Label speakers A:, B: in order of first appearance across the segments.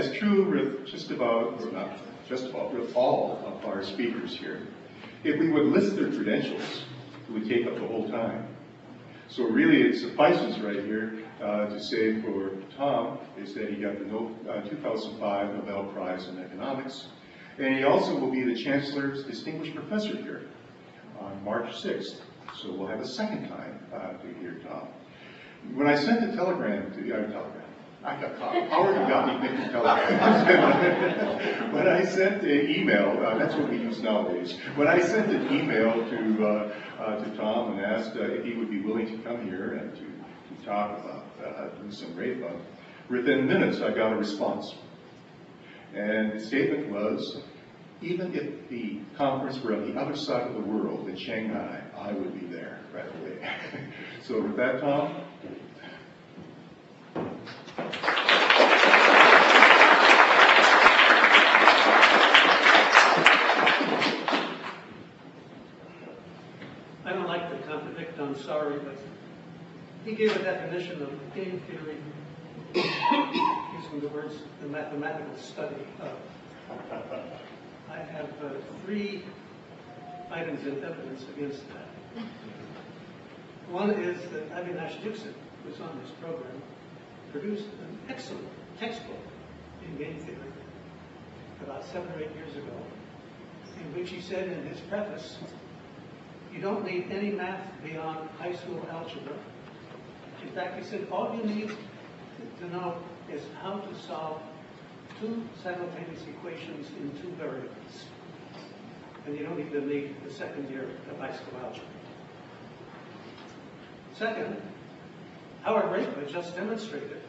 A: as true with just about, or not just about, with all of our speakers here. If we would list their credentials, it would take up the whole time. So really it suffices right here to say for Tom is that he got the 2005 Nobel Prize in Economics, and he also will be the Chancellor's Distinguished Professor here on March 6th. So we'll have a second time to hear Tom. When I sent the telegram to, I got caught. Howard got me thinking telegram. When I sent the email, that's what we use nowadays. When I sent an email to Tom and asked if he would be willing to come here and to talk about do some RAPA, within minutes I got a response. And the statement was, even if the conference were on the other side of the world in Shanghai, I would be there right away. So with that, Tom.
B: I don't like to contradict, I'm sorry, but he gave a definition of game theory using the words the mathematical study of. I have 3 items of evidence against that. One is that Avinash Dixit, who was on this program, produced an excellent textbook in game theory about 7 or 8 years ago, in which he said in his preface, you don't need any math beyond high school algebra. In fact, he said all you need to know is how to solve 2 simultaneous equations in 2 variables. And you don't even need the 2nd year of high school algebra. Second, Howard Raper just demonstrated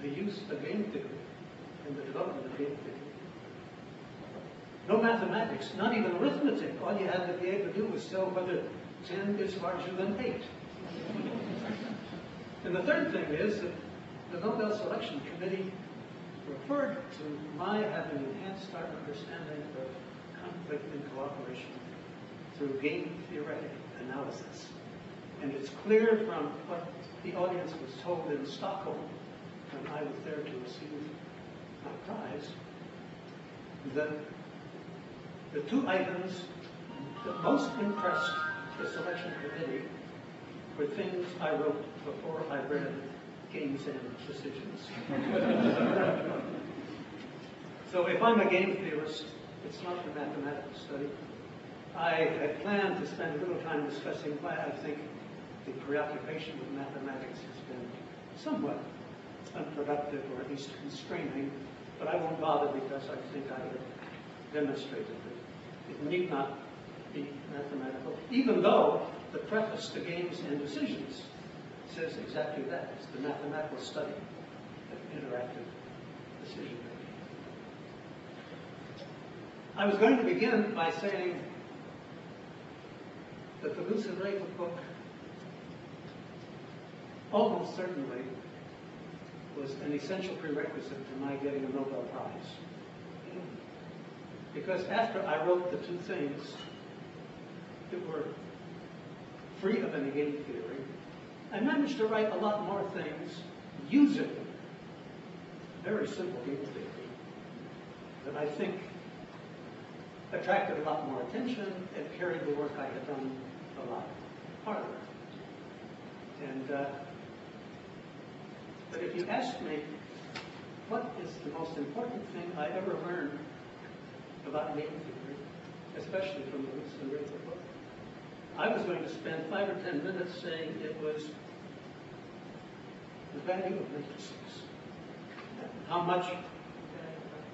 B: the use of game theory in the development of game theory. No mathematics, not even arithmetic. All you had to be able to do was tell whether 10 is larger than 8. And the third thing is that the Nobel Selection Committee referred to my having enhanced our understanding of conflict and cooperation through game theoretic analysis. And it's clear from what the audience was told in Stockholm when I was there to receive my prize that the 2 items that most impressed the selection committee were things I wrote before I read Games and Decisions. So if I'm a game theorist, it's not the mathematical study. I had planned to spend a little time discussing why I think the preoccupation with mathematics has been somewhat unproductive or at least constraining, but I won't bother because I think I have demonstrated that it need not be mathematical, even though the preface to Games and Decisions says exactly that. It's the mathematical study of interactive decision making. I was going to begin by saying that the Lucid Raper book almost certainly was an essential prerequisite to my getting a Nobel Prize. Because after I wrote the 2 things that were free of any game theory, I managed to write a lot more things using very simple game theory that I think attracted a lot more attention and carried the work I had done a lot farther. And but if you ask me, what is the most important thing I ever learned about game theory, especially from the Lucid Raper book, I was going to spend 5 or 10 minutes saying it was the value of matrices. How much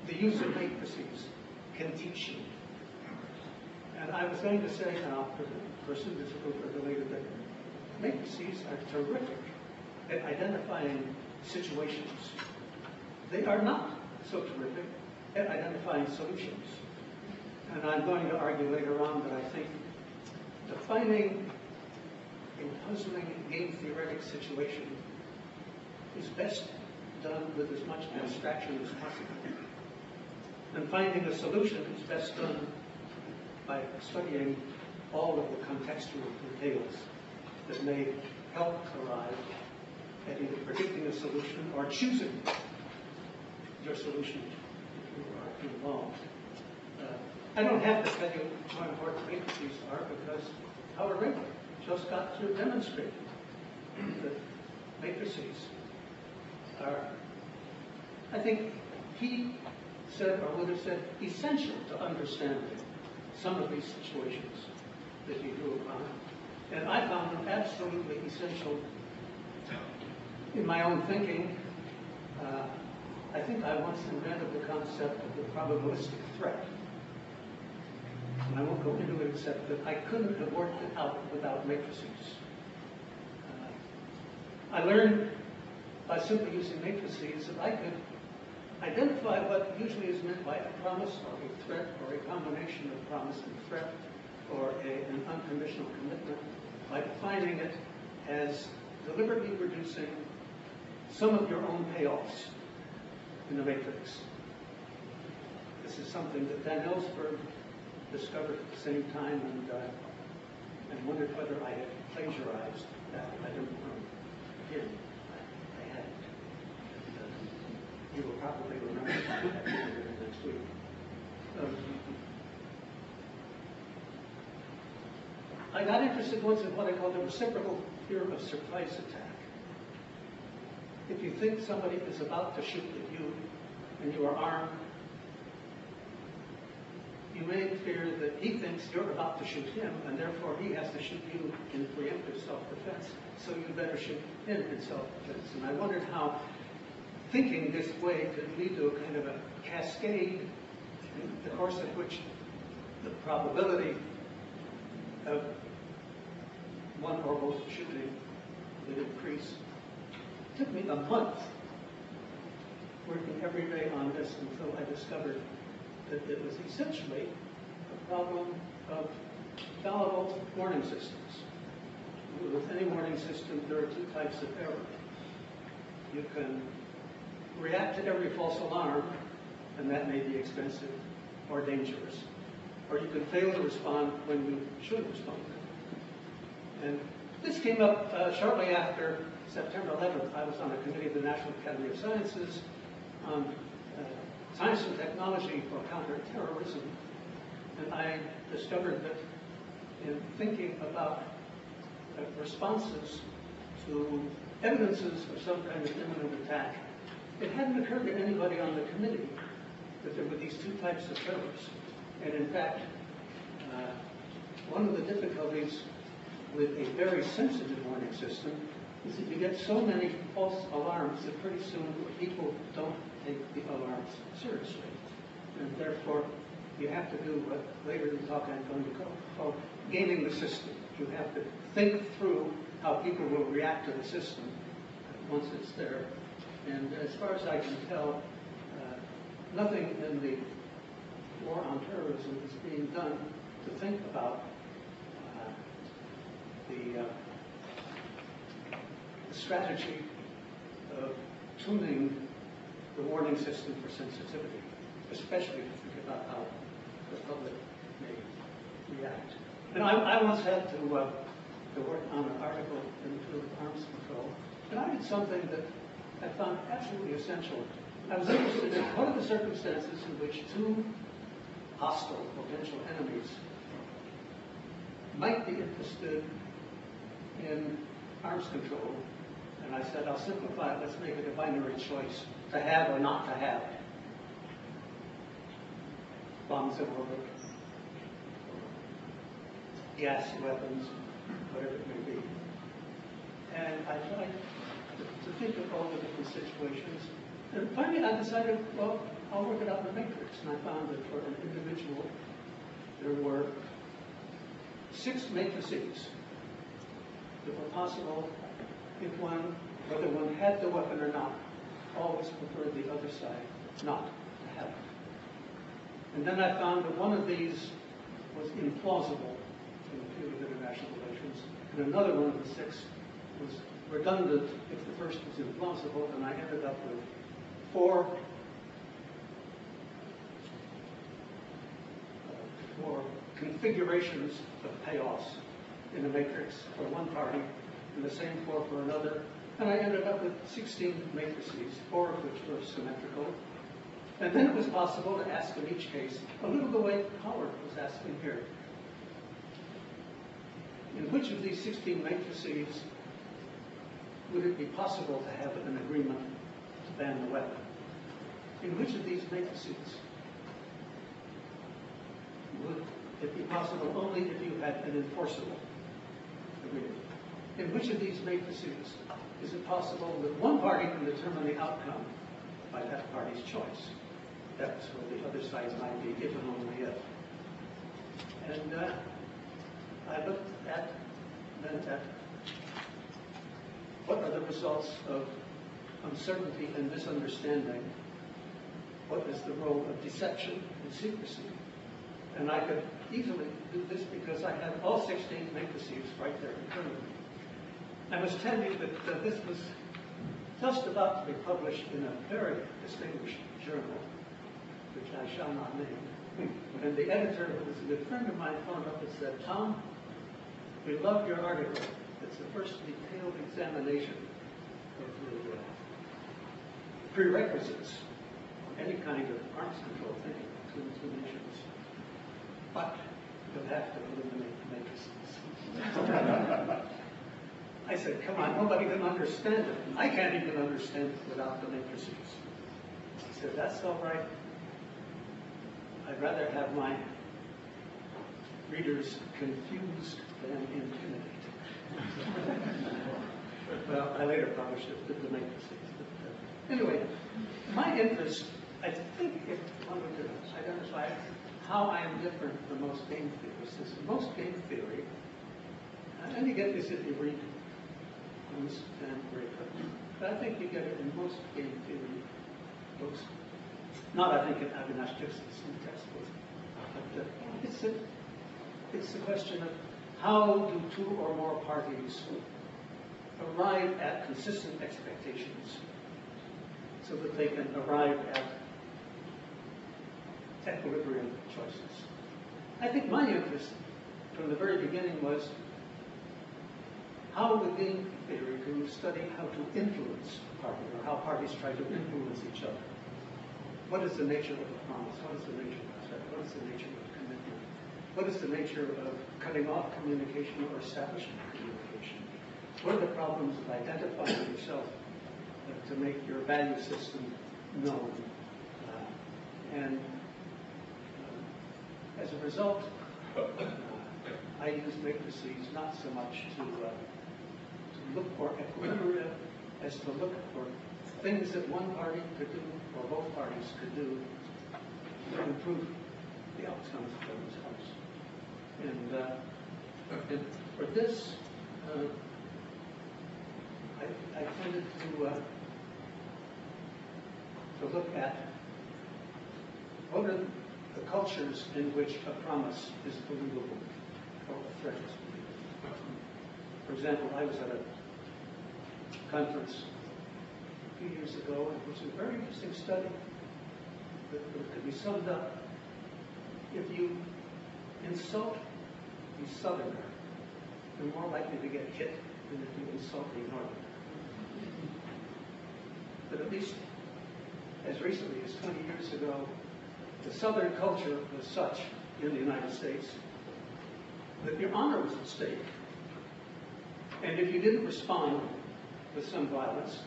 B: the use of matrices can teach you. And I was going to say, and I'll pursue this a little bit later, that matrices are terrific at identifying situations. They are not so terrific at identifying solutions. And I'm going to argue later on that I think defining a puzzling game theoretic situation is best done with as much abstraction as possible. And finding a solution is best done by studying all of the contextual details that may help arrive at either predicting a solution or choosing your solution if you are involved. I don't have to tell you how important matrices are because Howard Rinker just got to demonstrate that matrices are, I think he said or would have said, essential to understanding some of these situations that he drew upon. And I found them absolutely essential in my own thinking. I think I once invented the concept of the probabilistic threat. And I won't go into it except that I couldn't have worked it out without matrices. I learned by simply using matrices that I could identify what usually is meant by a promise or a threat or a combination of promise and threat or an unconditional commitment by defining it as deliberately reducing some of your own payoffs in the matrix. This is something that Dan Ellsberg discovered at the same time and wondered whether I had plagiarized that. I didn't know. Again, I hadn't. You will probably remember that next week. I got interested once in what I call the reciprocal fear of surprise attack. If you think somebody is about to shoot at you and you are armed, you may fear that he thinks you're about to shoot him and therefore he has to shoot you in preemptive self-defense. So you better shoot him in self-defense. And I wondered how thinking this way could lead to a kind of a cascade in the course of which the probability of one or both shooting would increase. It took me a month working every day on this until I discovered that it was essentially a problem of fallible warning systems. With any warning system, there are two types of error. You can react to every false alarm, and that may be expensive or dangerous. Or you can fail to respond when you should respond. And this came up shortly after September 11th. I was on a committee of the National Academy of Sciences on science and technology for counterterrorism. And I discovered that in thinking about responses to evidences of some kind of imminent attack, it hadn't occurred to anybody on the committee that there were these two types of errors. And in fact, one of the difficulties with a very sensitive warning system is that you get so many false alarms that pretty soon people don't take the alarms seriously. And therefore, you have to do what later in the talk I'm going to call gaming the system. You have to think through how people will react to the system once it's there. And as far as I can tell, nothing in the war on terrorism is being done to think about the strategy of tuning the warning system for sensitivity, especially to think about how the public may react. And I once had to work on an article in the field of arms control, and I did something that I found absolutely essential. I was interested in what are the circumstances in which two hostile potential enemies might be interested in arms control. And I said, I'll simplify it, let's make it a binary choice, to have or not to have bombs in orbit, gas weapons, whatever it may be. And I tried to think of all the different situations. And finally I decided, well, I'll work it out in the matrix. And I found that for an individual, there were 6 matrices that were possible if one, whether one had the weapon or not, always preferred the other side not to have it. And then I found that one of these was implausible in the field of international relations, and another one of the 6 was redundant if the first was implausible, and I ended up with 4 configurations of payoffs in a matrix for one party, and the same 4 for another, and I ended up with 16 matrices, 4 of which were symmetrical, And then it was possible to ask in each case, a little the way Howard was asking here, in which of these 16 matrices would it be possible to have an agreement to ban the weapon? In which of these matrices would it be possible only if you had an enforceable agreement? In which of these matrices is it possible that one party can determine the outcome by that party's choice? That's where the other side might be, if and only if. And I looked at what are the results of uncertainty and misunderstanding. What is the role of deception and secrecy? And I could easily do this because I have all 16 matrices right there in front of me. I must tell you that this was just about to be published in a very distinguished journal, which I shall not name. And the editor, who was a good friend of mine, phoned up and said, "Tom, we love your article. It's the first detailed examination of the prerequisites of any kind of arms control thinking between the two nations. But you'll have to eliminate the matrices." I said, "Come on, nobody can understand it. I can't even understand it without the matrices." He said, "That's all right. I'd rather have my readers confused than intimidated." Well, I later published it with the matrices. But, anyway, my interest, I think if one were to identify how I am different from most game theorists, is most game theory, and you get this if you read Bruce and Draper, but I think you get it in most game theory books. Not, I think, in Avinash Dixon's textbook. But it's the question of how do two or more parties arrive at consistent expectations so that they can arrive at equilibrium choices. I think my interest from the very beginning was how would game theory to study how to influence a party, or how parties try to influence each other. What is the nature of a promise? What is the nature of a threat? What is the nature of commitment? What is the nature of cutting off communication or establishing communication? What are the problems of identifying yourself to make your value system known? As a result, I use matrices not so much to look for equilibrium as to look for things that one party could do or both parties could do to improve the outcomes for themselves. And for this, I tended to look at what are the cultures in which a promise is believable or a threat is believable. For example, I was at a conference a few years ago, and it was a very interesting study that could be summed up. If you insult the Southerner, you're more likely to get hit than if you insult the Northerner. But at least as recently as 20 years ago, the Southern culture was such in the United States that your honor was at stake. And if you didn't respond with some violence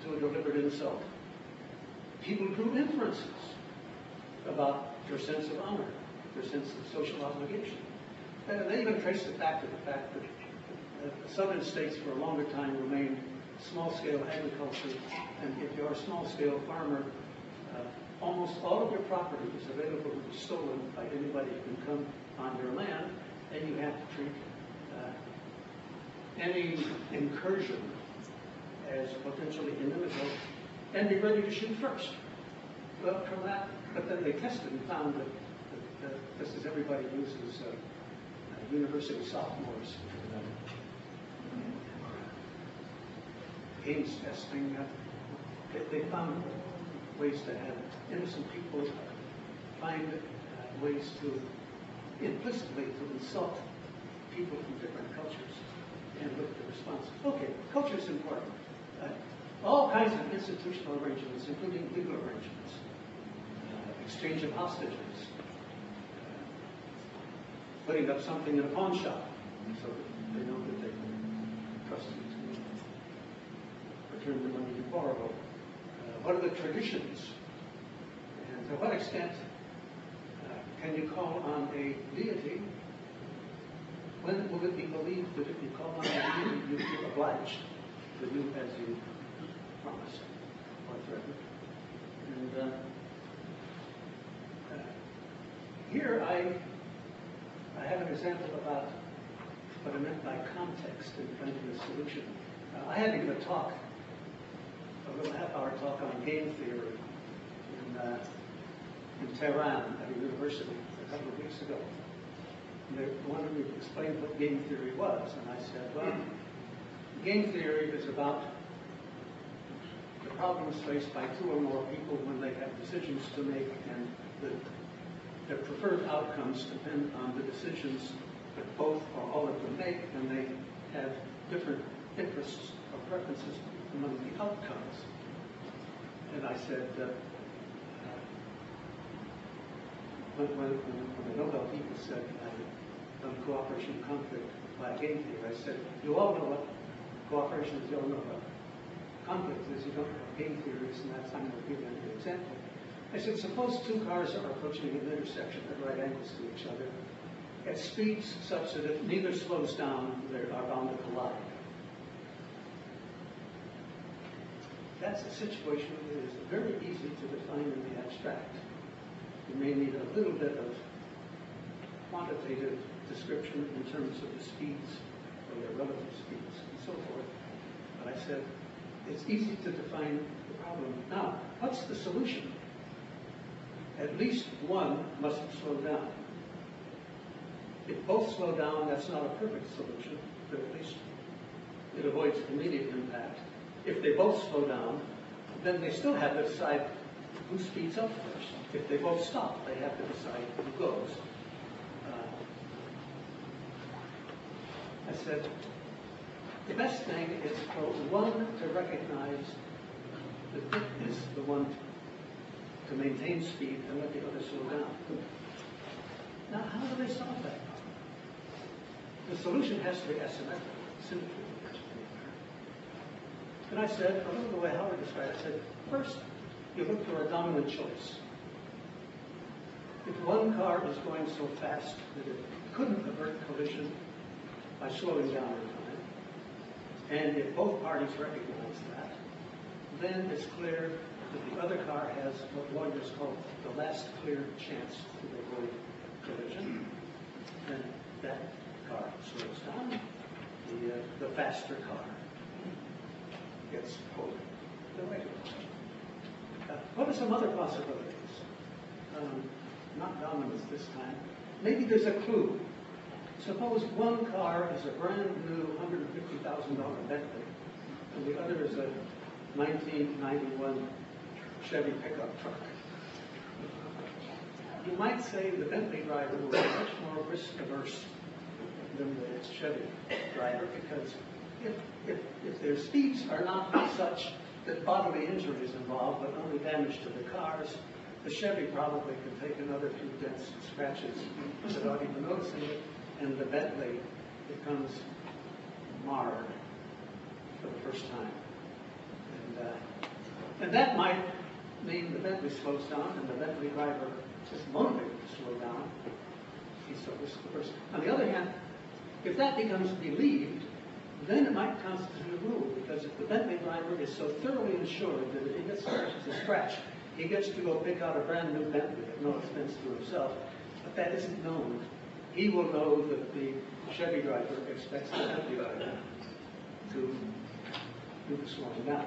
B: to a deliberate insult, people drew inferences about your sense of honor, your sense of social obligation. And they even traced it back to the fact that the Southern states for a longer time remained small-scale agriculture, and if you're a small-scale farmer, almost all of your property is available to be stolen by anybody who can come on your land, and you have to treat any incursion as potentially inimical and be ready to shoot first. Well, from that, but then they tested and found that just as everybody uses university sophomores Ames testing, they found ways to have innocent people find ways to implicitly to insult people from different cultures and look at the response. Okay, culture is important. All kinds of institutional arrangements, including legal arrangements, exchange of hostages, putting up something in a pawn shop so that they know that they can trust you to return the money you borrow. What are the traditions? And to what extent can you call on a deity? When will it be believed that if you call on a deity, you're obliged to do as you promised or threatened? And here I have an example about what I meant by context in finding a solution. I had to give a talk, a little half-hour talk on game theory in Tehran at a university a couple of weeks ago. And they wanted me to explain what game theory was, and I said, well, game theory is about the problems faced by two or more people when they have decisions to make, and their preferred outcomes depend on the decisions that both or all of them make, and they have different interests or preferences among the outcomes. And I said, when the Nobel people said on cooperation and conflict by game theory, I said, you all know what cooperation is, you all know what conflict is, you don't know what game theory is, and that's, I'm going to give you an example. I said, suppose two cars are approaching an intersection at right angles to each other at speeds such that if neither slows down, they are bound to collide. That's a situation that is very easy to define in the abstract. You may need a little bit of quantitative description in terms of the speeds or their relative speeds and so forth. But I said, it's easy to define the problem. Now, what's the solution? At least one must slow down. If both slow down, that's not a perfect solution, but at least it avoids immediate impact. If they both slow down, then they still have to decide who speeds up first. If they both stop, they have to decide who goes. I said, the best thing is for one to recognize that it is the one to maintain speed and let the other slow down. Now, how do they solve that problem? The solution has to be asymmetrical, symmetry. And I said, I love the way Howard described it, I said, first, you look for a dominant choice. If one car is going so fast that it couldn't avert collision by slowing down in time, and if both parties recognize that, then it's clear that the other car has what lawyers call the last clear chance to avoid collision. And that car slows down. The faster car gets pulled the right way. What are some other possibilities? Not dominance this time. Maybe there's a clue. Suppose one car is a brand new $150,000 Bentley, and the other is a 1991 Chevy pickup truck. You might say the Bentley driver will be much more risk averse than the Chevy driver, because if their speeds are not such that bodily injury is involved, but only damage to the cars, the Chevy probably can take another few dents and scratches without even noticing it, and the Bentley becomes marred for the first time. And that might mean the Bentley slows down, and the Bentley driver is motivated to slow down. He's so risk averse. On the other hand, if that becomes believed, then it might constitute a rule, because if the Bentley driver is so thoroughly insured that if he gets a scratch, he gets to go pick out a brand new Bentley at no expense to himself, but that isn't known, he will know that the Chevy driver expects the Bentley driver to do the slowing down.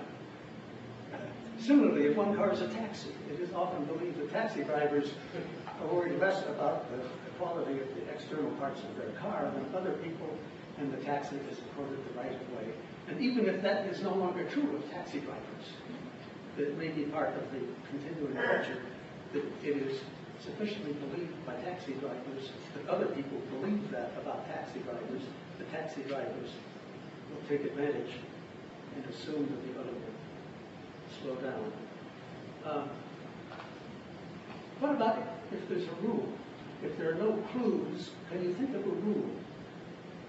B: Similarly, if one car is a taxi, it is often believed that taxi drivers are worried less about the quality of the external parts of their car than other people, and the taxi is accorded the right of way. And even if that is no longer true of taxi drivers, that may be part of the continuing culture, that it is sufficiently believed by taxi drivers that other people believe that about taxi drivers, the taxi drivers will take advantage and assume that the other will slow down. What about if there's a rule? If there are no clues, can you think of a rule?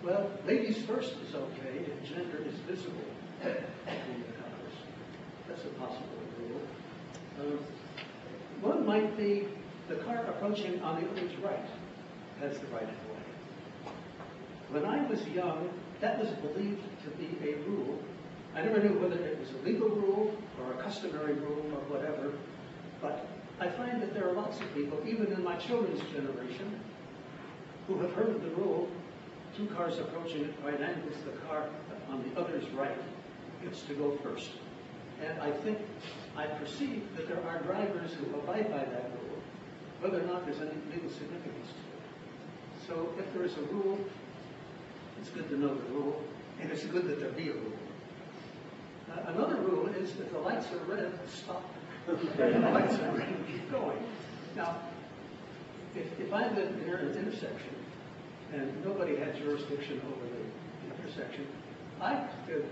B: Well, ladies first is okay if gender is visible between the cars. That's a possible rule. One might be the car approaching on the other's right has the right of way. When I was young, that was believed to be a rule. I never knew whether it was a legal rule or a customary rule or whatever, but I find that there are lots of people, even in my children's generation, who have heard of the rule, two cars approaching at right angles, the car on the other's right gets to go first. And I perceive that there are drivers who abide by that rule, whether or not there's any legal significance to it. So if there is a rule, it's good to know the rule, and it's good that there be a rule. Another rule is if the lights are red, stop. If the lights are red, keep going. Now, if I lived near an intersection and nobody had jurisdiction over the intersection, I could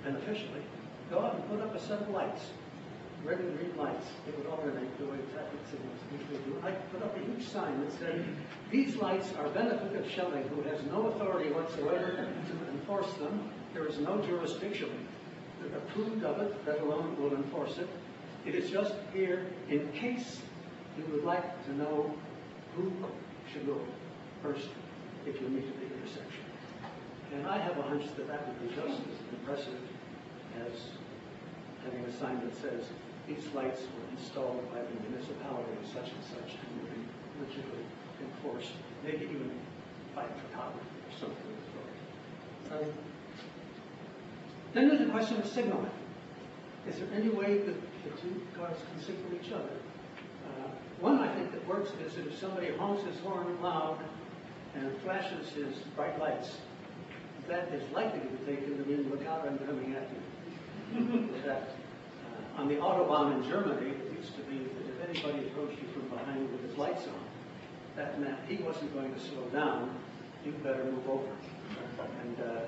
B: beneficially go out and put up a set of lights, red and green lights. It would alternate the way traffic signals usually do. I could put up a huge sign that said, these lights are benefit of Schelling, who has no authority whatsoever to enforce them. There is no jurisdiction that approved of it, let alone will enforce it. It is just here in case you would like to know who should go first if you meet at the intersection. And I have a hunch that that would be just as impressive as having a sign that says these lights were installed by the municipality of such and such and will be legally enforced, maybe even by a photographer or something of the sort. Then there's the question of signaling. Is there any way that the two cars can signal each other? One I think that works is that if somebody honks his horn loud and flashes his bright lights, that is likely to be taken to mean, look out, I'm coming at you. That, on the Autobahn in Germany, it used to be that if anybody approached you from behind with his lights on, that meant he wasn't going to slow down, you better move over.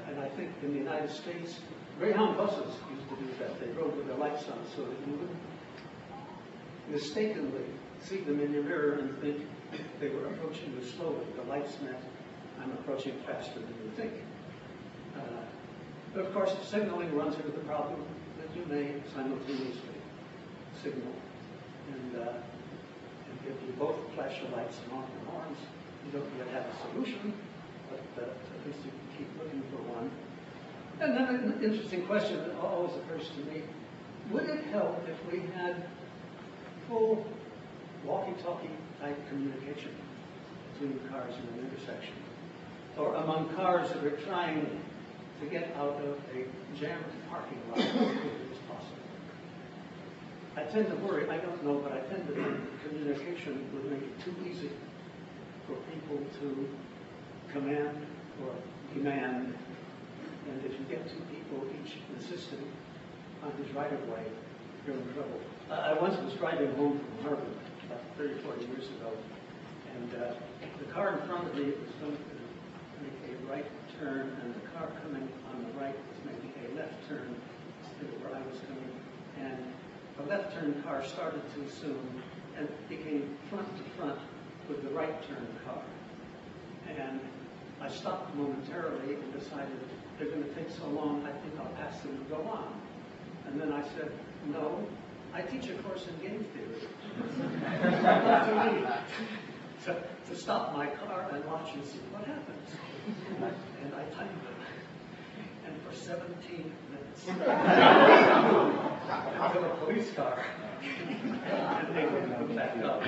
B: And I think in the United States, Greyhound buses used to do that. They rode with their lights on so that you wouldn't mistakenly see them in your mirror and think they were approaching you slowly. The lights meant I'm approaching faster than you think. But of course, signaling runs into the problem that you may simultaneously signal. And if you both flash your lights and honk your horns, you don't yet have a solution, but at least you can keep looking for one. And then an interesting question that always occurs to me, would it help if we had full walkie-talkie type communication between cars in an intersection? Or among cars that are trying to get out of a jammed parking lot as quickly as possible? I tend to worry, I don't know, but I tend to think communication would make it too easy for people to command or demand. And if you get two people each insisting on his right-of-way, you're in trouble. I once was driving home from Harvard about 30, 40 years ago, and the car in front of me was going to make a right turn, and the car coming on the right was making a left turn to where I was coming. And the left turn car started too soon and became front to front with the right turn car. And I stopped momentarily and decided, they're going to take so long, I think I'll pass them and go on. And then I said, no, I teach a course in game theory. to stop my car and watch and see what happens. And I timed it. And for 17 minutes, until a police car, and they wouldn't come back up.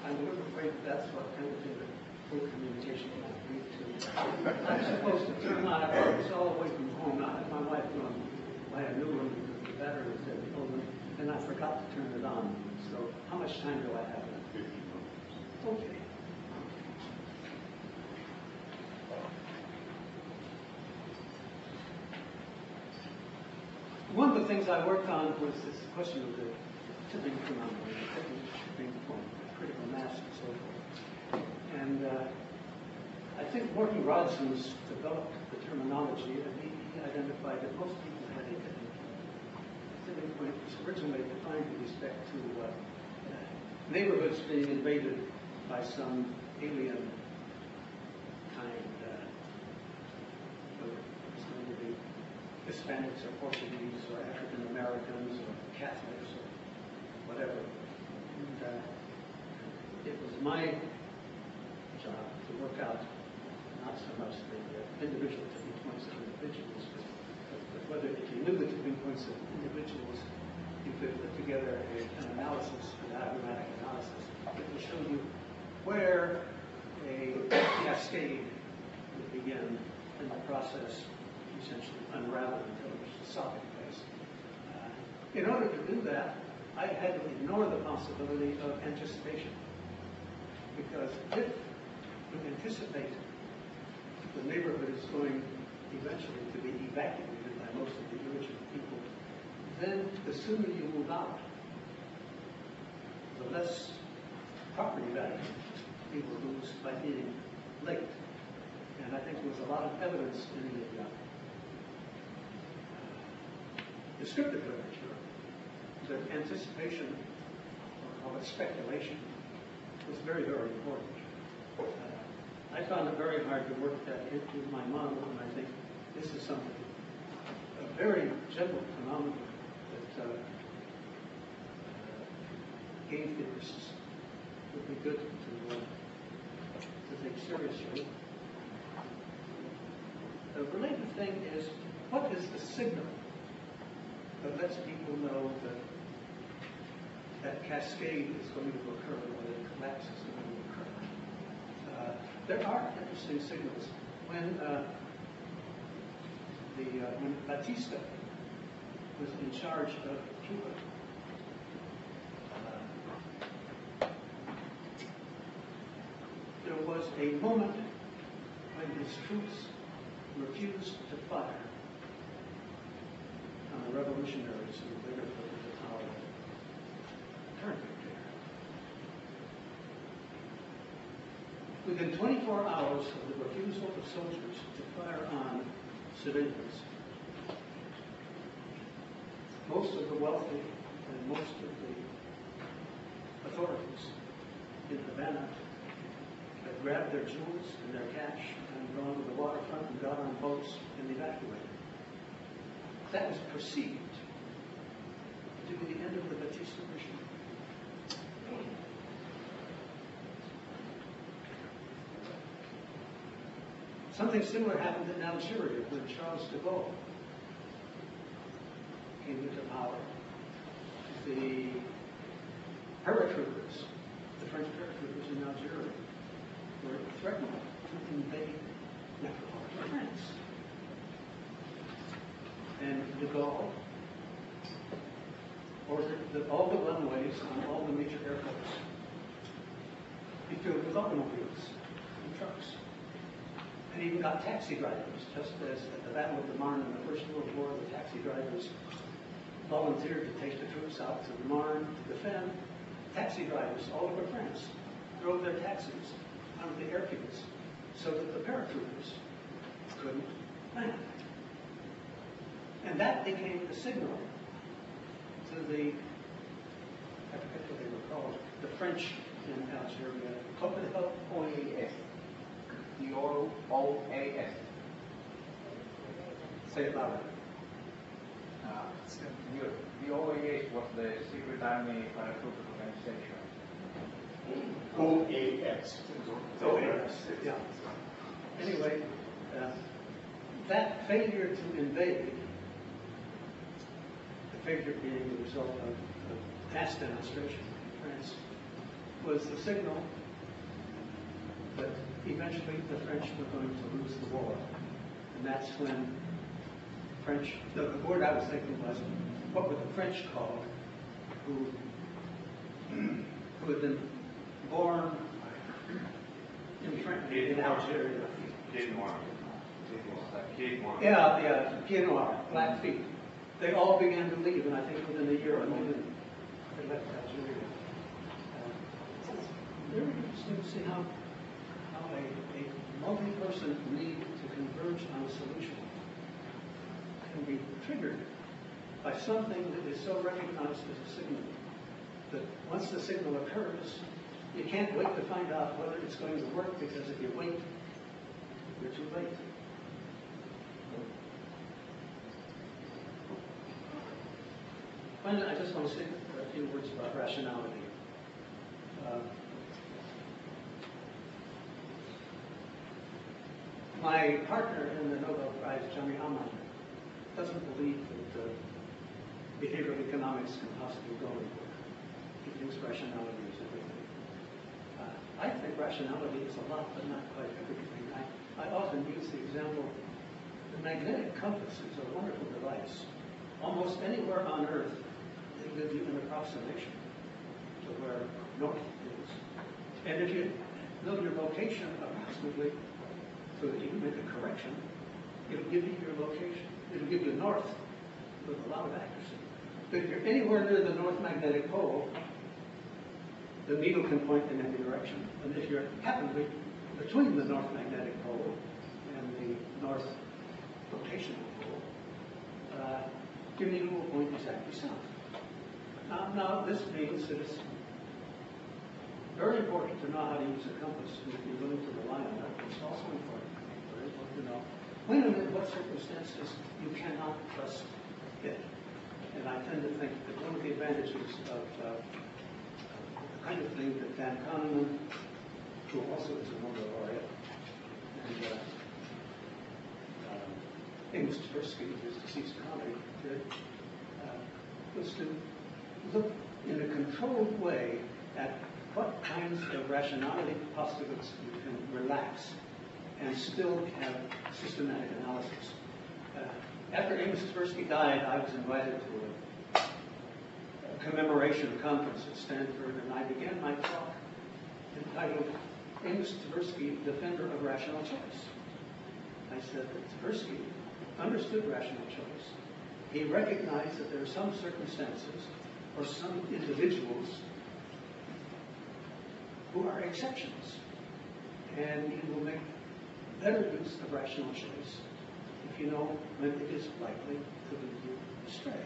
B: I'm a little afraid that's what kind of thing that full communication might lead to. I'm supposed to turn on, I was all away from home. I had my wife going to buy a new one because the battery was dead, and I forgot to turn it on. So how much time do I have left? 15 minutes. Okay. One of the things I worked on was this question of the tipping phenomenon, the tipping point, critical mass, and so forth. And I think Morton Rodson's developed the terminology, and he identified that most people had it. I think tipping point was originally defined with respect to neighborhoods being invaded by some alien kind, whether it's going to be Hispanics or Portuguese or African Americans or Catholics or whatever. And it was my job to work out not so much the individual tipping points of individuals, but whether if you knew the tipping points of individuals, you could put together an analysis, an algorithmic analysis, that would show you where a cascade would begin and the process essentially unravel until it was a solid place. In order to do that, I had to ignore the possibility of anticipation. Because if you anticipate the neighborhood is going eventually to be evacuated by most of the original people, then the sooner you move out, the less property value you will lose by being late. And I think there was a lot of evidence in the descriptive literature that anticipation, or call it speculation, was very, very important. I found it very hard to work that into my model, and I think this is something, a very general phenomenon that game theorists would be good to take seriously. The related thing is, what is the signal that lets people know that that cascade is going to occur, or that collapse is going to occur? There are interesting signals. When Batista was in charge of Cuba, there was a moment when his troops refused to fire on the revolutionaries who later put the power turned there. Within 24 hours of the refusal of soldiers to fire on civilians, most of the wealthy and most of the authorities in Havana had grabbed their jewels and their cash and gone to the waterfront and got on boats and evacuated. That was perceived to be the end of the Batista regime. Something similar happened in Algeria when Charles de Gaulle came into power. The paratroopers, the French paratroopers in Algeria, were threatened to invade Metropolitan France. And de Gaulle ordered that all the runways on all the major airports be filled with automobiles and trucks. And even got taxi drivers, just as at the Battle of the Marne in the First World War, the taxi drivers volunteered to take the troops out to the Marne to defend. Taxi drivers all over France drove their taxis onto the airfields so that the paratroopers couldn't land. And that became the signal to the, I forget what they were called, the French in Algeria, OAS.
C: The OAS.
B: Say it louder.
C: The OAS was the Secret Army Paratroopers Organization.
A: OAS.
B: OAS, yeah. Anyway, that failure to invade, the failure being the result of mass demonstration in France, was the signal that eventually the French were going to lose the war. And that's when French, the word I was thinking was, what were the French called, who had been born in Algeria.
C: Pied Noir.
B: Yeah, Pied Noir, Black feet. They all began to leave, and I think within a year or two, they left Algeria. It's very interesting to see how a multi-person need to converge on a solution can be triggered by something that is so recognized as a signal that once the signal occurs, you can't wait to find out whether it's going to work, because if you wait, you're too late. Finally, I just want to say a few words about rationality. My partner in the Nobel Prize, Johnny Amman, doesn't believe that behavioral economics can possibly go anywhere. He thinks rationality is everything. I think rationality is a lot, but not quite everything. I often use the example, the magnetic compass is a wonderful device. Almost anywhere on Earth, they give you an approximation to where north is. And if you know your location approximately, so that you can make a correction, it'll give you your location. It'll give you north with a lot of accuracy. But if you're anywhere near the north magnetic pole, the needle can point in any direction. And if you happen to be between the north magnetic pole and the north rotational pole, your needle will point exactly south. Now this means that it's very important to know how to use a compass, and if you're willing to rely on that, it's also very important to know when and in what circumstances you cannot trust it. And I tend to think that one of the advantages of the kind of thing that Dan Kahneman, who also is a Nobel laureate, and Amos Tversky, his deceased colleague, did, was to look in a controlled way at what kinds of rationality postulates you can relax and still have systematic analysis. After Amos Tversky died, I was invited to a commemoration conference at Stanford, and I began my talk entitled Amos Tversky, Defender of Rational Choice. I said that Tversky understood rational choice. He recognized that there are some circumstances or some individuals who are exceptions, and you will make better use of rational choice if you know when it is likely to lead you astray,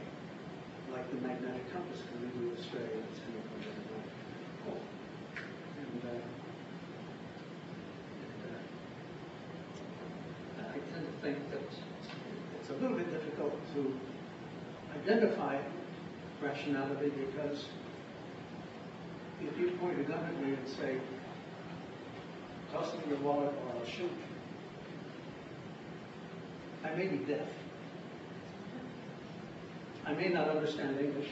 B: like the magnetic compass can lead you astray if it's coming from the magnetic pole. And I tend to think that it's a little bit difficult to identify rationality, because if you point a gun at me and say, toss me your wallet or I'll shoot, I may be deaf. I may not understand English.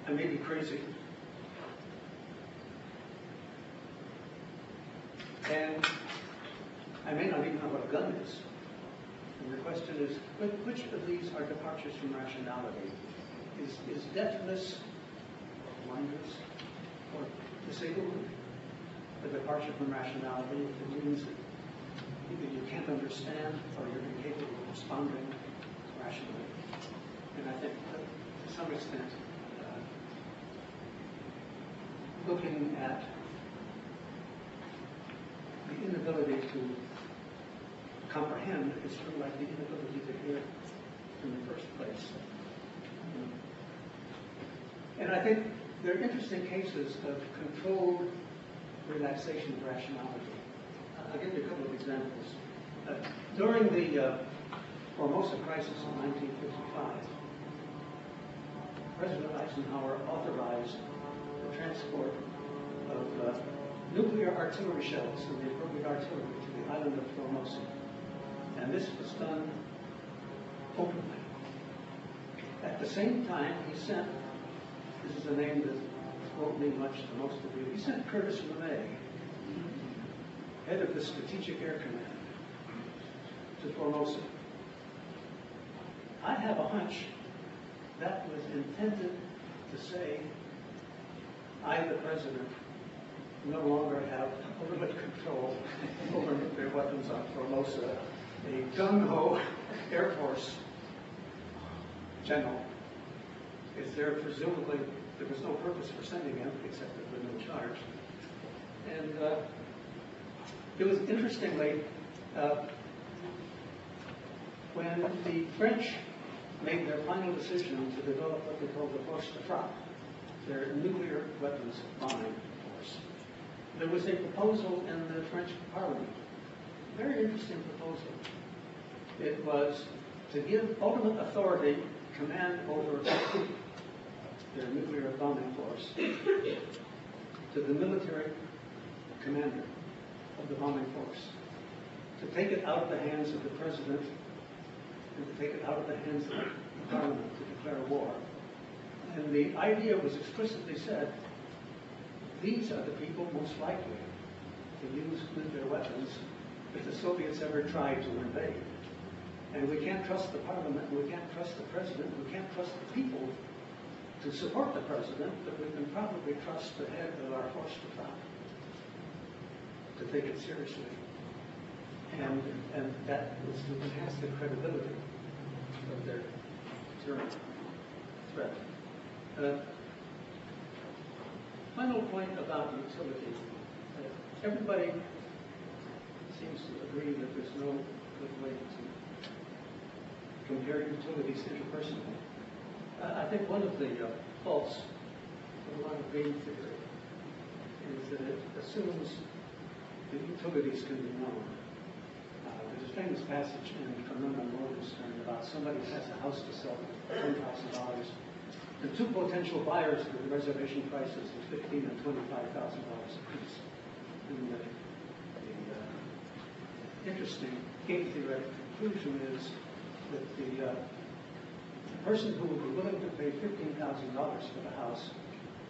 B: I may be crazy. And I may not even know what a gun is. And the question is, which of these are departures from rationality? Is deafness or blindness or disablement a departure from rationality? It means that either you can't understand or you're incapable of responding rationally. And I think that to some extent, looking at the inability to comprehend is sort of like the inability to hear in the first place. And I think there are interesting cases of controlled relaxation of rationality. I'll give you a couple of examples. During the Formosa crisis in 1955, President Eisenhower authorized the transport of nuclear artillery shells and the appropriate artillery to the island of Formosa. And this was done openly. At the same time, he sent, this is a name that won't mean much to most of you, he sent Curtis LeMay, head of the Strategic Air Command, to Formosa. I have a hunch that was intended to say, I, the President, no longer have ultimate control over nuclear weapons on Formosa. A gung-ho Air Force general is there. Presumably, there was no purpose for sending him except that there was no charge. And it was interestingly, when the French made their final decision to develop what they called the force de frappe, their nuclear weapons bombing force, there was a proposal in the French Parliament, a very interesting proposal. It was to give ultimate authority, command over their nuclear bombing force to the military commander of the bombing force, to take it out of the hands of the president and to take it out of the hands of the parliament to declare war. And the idea was explicitly said, these are the people most likely to use nuclear weapons if the Soviets ever tried to invade. And we can't trust the parliament, we can't trust the president, we can't trust the people to support the president, but we can probably trust the head of our force de frappe to take it seriously. And that was to enhance the credibility of their threat. Final point about utility. Everybody seems to agree that there's no good way to compare utilities interpersonally. I think one of the faults of a lot of game theory is that it assumes that utilities can be known. There's a famous passage in Fernando Morgenstern about somebody has a house to sell for $10,000. The two potential buyers for the reservation prices of $15,000 and $25,000 apiece. And the interesting game theoretic conclusion is that the person who will be willing to pay $15,000 for the house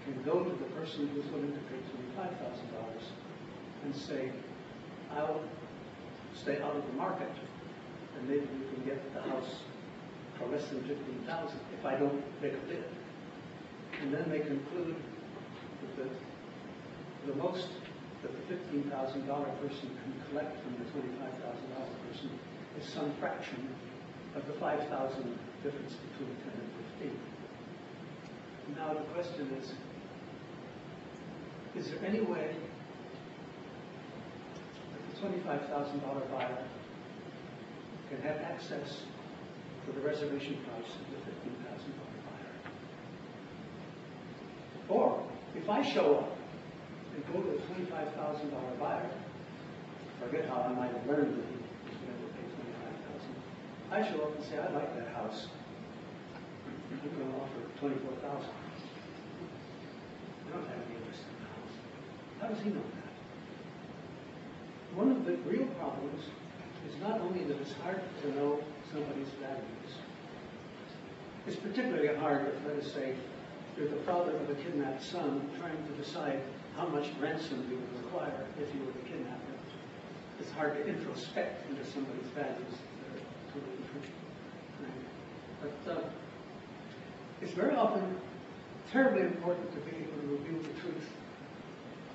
B: can go to the person who's willing to pay $25,000 and say, I'll stay out of the market, and maybe you can get the house for less than $15,000 if I don't make a bid. And then they conclude that the most that the $15,000 person can collect from the $25,000 person is some fraction of the $5,000 difference between 10 and 15. Now the question is there any way that the $25,000 buyer can have access to the reservation price of the $15,000 buyer? Or, if I show up and go to the $25,000 buyer, forget how I might have learned that he was going to pay $25,000, I show up and say, I like that house. I'm going to offer $24,000. I don't have any interest in the house. How does he know that? One of the real problems is not only that it's hard to know somebody's values. It's particularly hard if, let us say, you're the father of a kidnapped son trying to decide how much ransom you would require if you were the kidnapper. It's hard to introspect into somebody's values that are totally different. But it's very often terribly important to be able to reveal the truth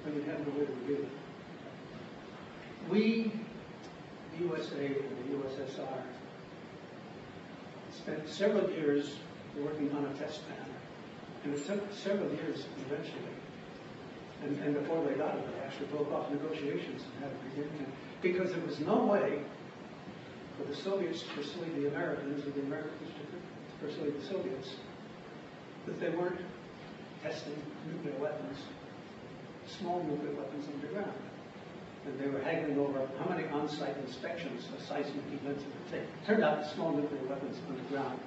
B: when you have no way to reveal it. We, the USA and the USSR, spent several years working on a test ban. And it took several years eventually. And before they got it, they actually broke off negotiations and had it begin. Because there was no way for the Soviets to persuade the Americans or the Americans to persuade the Soviets that they weren't testing nuclear weapons, small nuclear weapons underground. And they were haggling over how many on-site inspections of seismic events it would take. It turned out that small nuclear weapons underground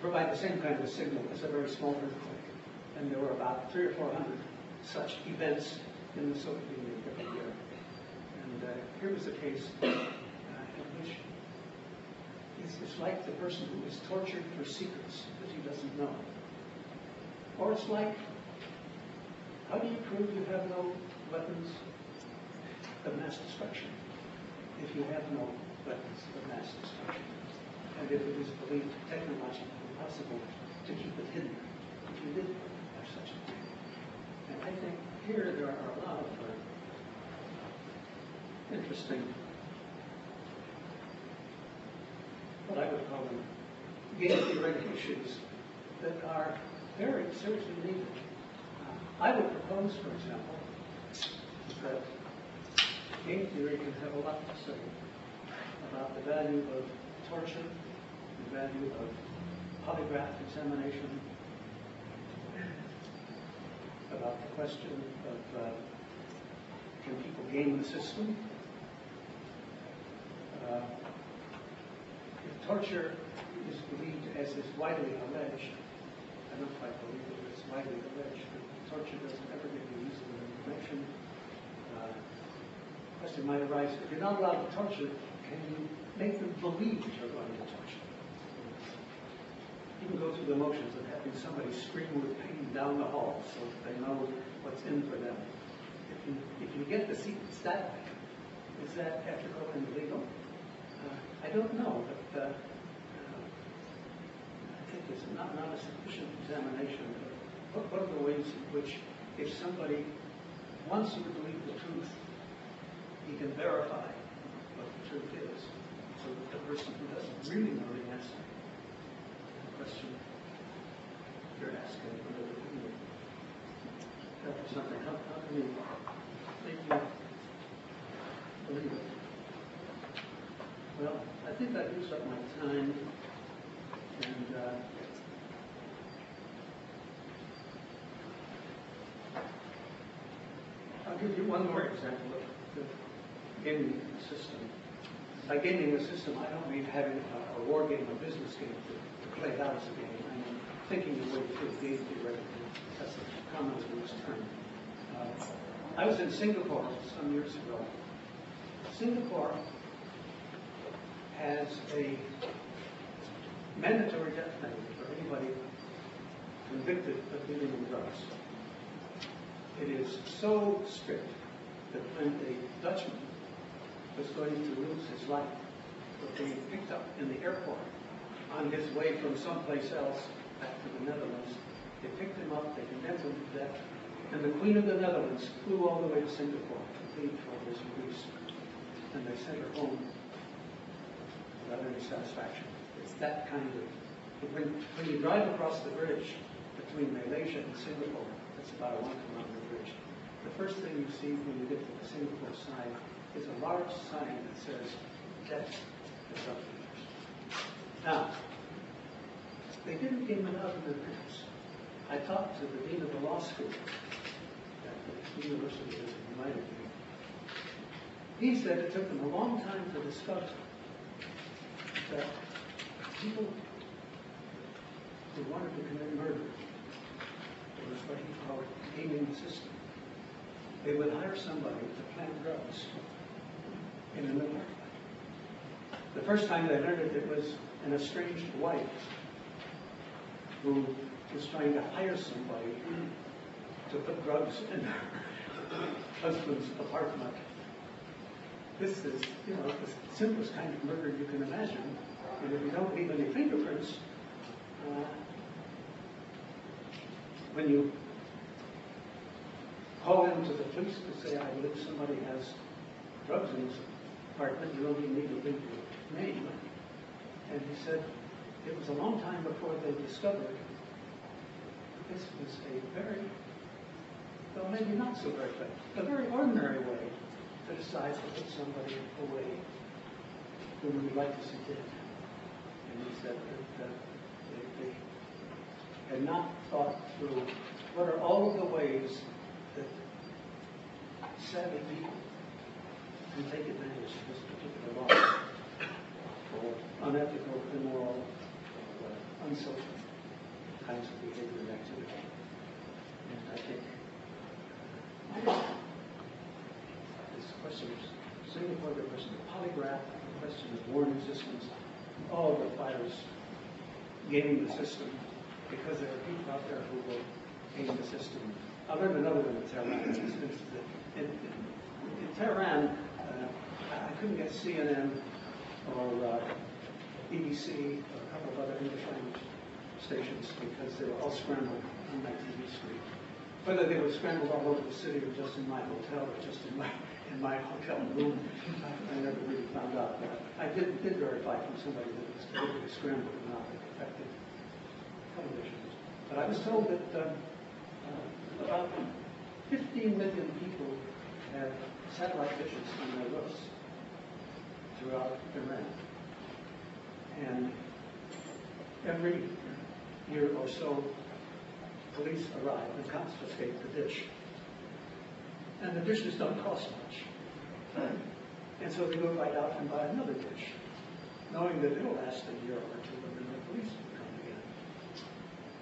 B: provide the same kind of signal as a very small earthquake. And there were about 300 or 400 such events in the Soviet Union every year. And here was a case in which it's like the person who is tortured for secrets that he doesn't know. Or it's like, how do you prove you have no weapons of mass destruction if you have no weapons of mass destruction? And if it is believed technologically possible to keep it hidden, if you did have such a thing. And I think here there are a lot of interesting, what I would call them, game theoretic issues that are very seriously needed. I would propose, for example, that game theory can have a lot to say about the value of torture, the value of polygraph examination, about the question of can people game the system? If torture is believed as is widely alleged, I don't quite believe it, it's widely alleged, but torture doesn't ever give you useful information. Question might arise, if you're not allowed to torture, can you make them believe that you're going to torture? You can go through the motions of having somebody scream with pain down the hall so that they know what's in for them. If you get the secret that way, is that ethical and legal? I don't know, but I think it's not a sufficient examination. What are the ways in which, if somebody wants you to believe the truth, he can verify what the truth is, so that the person who doesn't really know the answer, the question you're asking, or something, how can you make you believe it? Well, I think I've used up my time, and I'll give you one more example of the gaming system. By gaming the system, I don't mean having a war game, a business game to play it out as a game. I mean thinking your way through game theoretically. That's a commonly used term. I was in Singapore some years ago. Singapore has a mandatory death penalty for anybody convicted of dealing in drugs. It is so strict that when a Dutchman was going to lose his life for being picked up in the airport on his way from someplace else back to the Netherlands, they picked him up, they condemned him to death, and the Queen of the Netherlands flew all the way to Singapore to plead for his release. And they sent her home without any satisfaction. It's that kind of, when you drive across the bridge between Malaysia and Singapore, it's about a 1 kilometer bridge. The first thing you see when you get to the Singapore side is a large sign that says, death to drug dealers. Now, they didn't game it out in advance. I talked to the dean of the law school at the University of United Kingdom. He said it took them a long time to discover that people who wanted to commit murder, it was what he called gaming the system. They would hire somebody to plant drugs in the middle. The first time they learned it, it was an estranged wife who was trying to hire somebody to put drugs in her husband's apartment. This is, the simplest kind of murder you can imagine. And if you don't leave any fingerprints, when you call into the police to say, I believe somebody has drugs in his apartment, you don't even need to leave your name. And he said, it was a long time before they discovered this was a very, well, maybe not so very good, a very ordinary way to decide to put somebody away who we would like to see dead. And he said that they had not thought through what are all of the ways that savvy people can take advantage of this particular law for unethical, immoral, or unsocial kinds of behavior and activity. And I think this question of Singapore, the question of polygraph, the question of warning systems, all requires gaming the system, because there are people out there who will game the system. I learned another one in Tehran. In Tehran, I couldn't get CNN or BBC or a couple of other English language stations because they were all scrambled on my TV screen. Whether they were scrambled all over the city or just in my hotel or just in my hotel room, I never really found out. But I did verify from somebody that it was deliberately scrambled and not affected television. But I was told that about 15 million people have satellite dishes on their roofs throughout Iran. And every year or so, police arrive and confiscate the dish. And the dishes don't cost much. And so they go right out and buy another dish, knowing that it'll last a year or two and then the police will come again.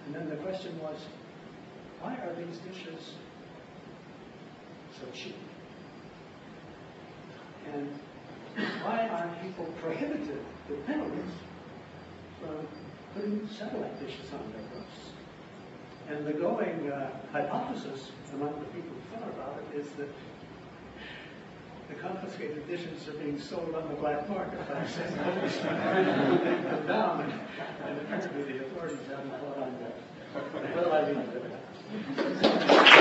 B: And then the question was, why are these dishes so cheap? And why aren't people prohibited with penalties from putting satellite dishes on their roofs? And the going hypothesis among the people who thought about it is that the confiscated dishes are being sold on the black market by saying them down, and apparently the authorities haven't caught on that. Well, I didn't do it.